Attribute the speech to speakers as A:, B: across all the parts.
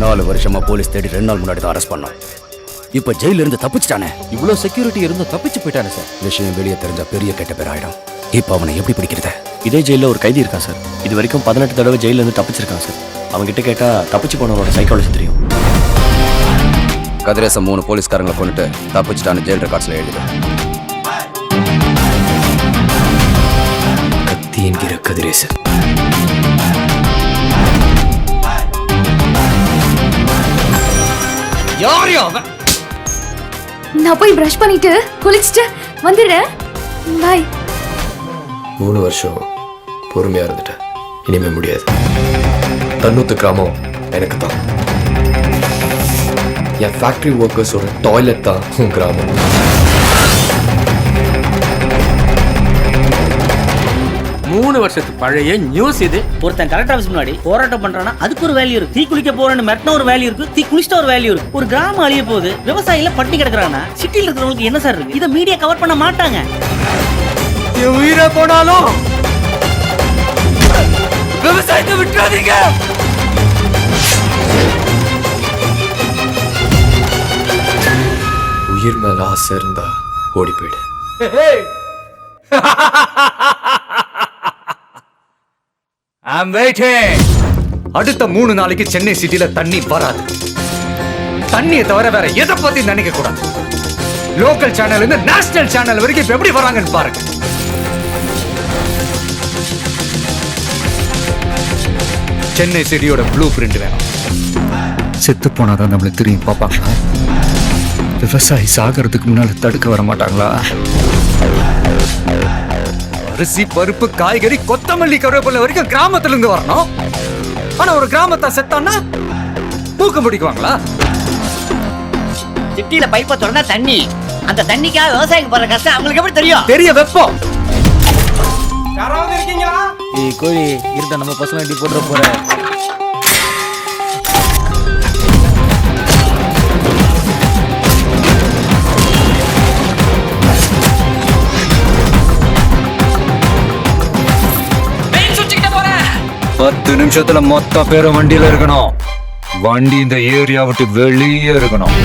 A: 4 வருஷமா போலீஸ் தேடி 2 நாள் முன்னாடி தான் அரெஸ்ட் பண்ணோம். இப்ப ஜெயில இருந்து தப்பிச்சிட்டானே.
B: இவ்வளவு செக்யூரிட்டி இருந்து தப்பிச்சு போயிட்டானே சார்.
A: விஷயம் வெளியே தெரிஞ்சா பெரிய கெட்ட பேர் ஆயிடும். இப்ப அவனை எப்படி பிடிக்கிறது?
C: இதே ஜெயில ஒரு கைதி இருக்கான் சார். இது வரைக்கும் 18 தடவை ஜெயில இருந்து தப்பிச்சிருக்கான் சார். அவங்க கிட்ட கேட்டா தப்பிச்சு போனவனோட சைக்காலஜி தெரியும்.
A: கதிரேசன் 3 போலீஸ்காரங்களை கொண்டுட்டு தப்பிச்சிட்டான்னு ஜெயில் ரெக்கார்ட்ஸ்ல எழுதிடு. கத்தி என்கிற கதிரேசன்.
D: நான் போய் பிரஷ் பண்ணிட்டு குளிச்சுட்டு வந்துடுறேன். பாய்.
E: 3 வருஷம் பொறுமையா இருந்துட்டேன். இனிமே முடியாது. தன்னூத்து கிராமம் எனக்கு தான். என் ஃபேக்டரி ஒர்க்கர்ஸோட டாய்லெட் தான் உன் கிராமம்.
F: மூணு வருஷத்துக்கு பழைய நியூஸ் இது.
G: ஒருத்தன் கலெக்டர் ஆஃபீஸ் முன்னாடி போராட்டம் பண்றானா அதுக்கு ஒரு வேல்யூ இருக்கு. தீ குளிக்க போறேன்னு மிரட்டின ஒரு வேல்யூ இருக்கு. தீ குளிச்சிட்ட ஒரு வேல்யூ இருக்கு. ஒரு கிராமம் அழிய போகுது, விவசாயில பட்டி கிடக்குறானா சிட்டில இருக்கிறவங்களுக்கு என்ன சார் இருக்கு? இதை மீடியா கவர் பண்ண மாட்டாங்க.
F: உயிரை போனாலும் விவசாயத்தை விட்டுறாதீங்க.
E: உயிர் மேல ஆசை இருந்தா ஓடி போயிடு.
H: அடுத்த 3 நாளைக்கு சென்னை சிட்டில தண்ணி வராது. தண்ணியை தவிர வேற எதை பத்தி நினைக்க கூடாது. லோக்கல் சேனல் இருந்து நேஷனல் சேனல் வரைக்கும் இப்ப எப்படி வராங்கன்னு பாருங்க. சென்னை சிட்டியோட ப்ளூ பிரிண்ட் வேணும். செத்து போனாதான் நம்மளை திரும்பி பார்ப்பாங்களா? விவசாயி சாகிறதுக்கு முன்னால தடுக்க வர மாட்டாங்களா? அரிசி, பருப்பு, காய்கறி, கொத்தமல்லி, கருவேப்பிலை வரைக்கும் கிராமத்துல இருந்து வரணும். ஆனா ஒரு கிராமத்தை செத்தான்னா தூக்கம் பிடிக்குவாங்களா?
G: சிட்டில பைப்பை திறந்தா தண்ணி, அந்த தண்ணிக்காக விவசாயிக்கு போற கஷ்டம் அவங்களுக்கு எப்படி தெரியும்?
H: தெரிய வெப்பம்.
F: யாராவது இருக்கீங்களா?
B: ஏய் கோழி இருந்த நம்ம பசங்க இப்படி போட்டுற போற.
H: பத்து நிமிஷத்துல மொத்த பேரும் வண்டியில இருக்கணும். வண்டி இந்த ஏரியா விட்டு வெளியே இருக்கணும்.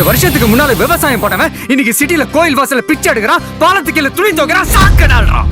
H: வருஷத்துக்கு முன்னால விவசாயம் பண்ணவன் இன்னைக்கு சிட்டில கோயில் வாசல்ல பிச்சை எடுக்கிறான், பாலத்துக்கு துணி தோக்கிறான், சாக்கடாடுறான்.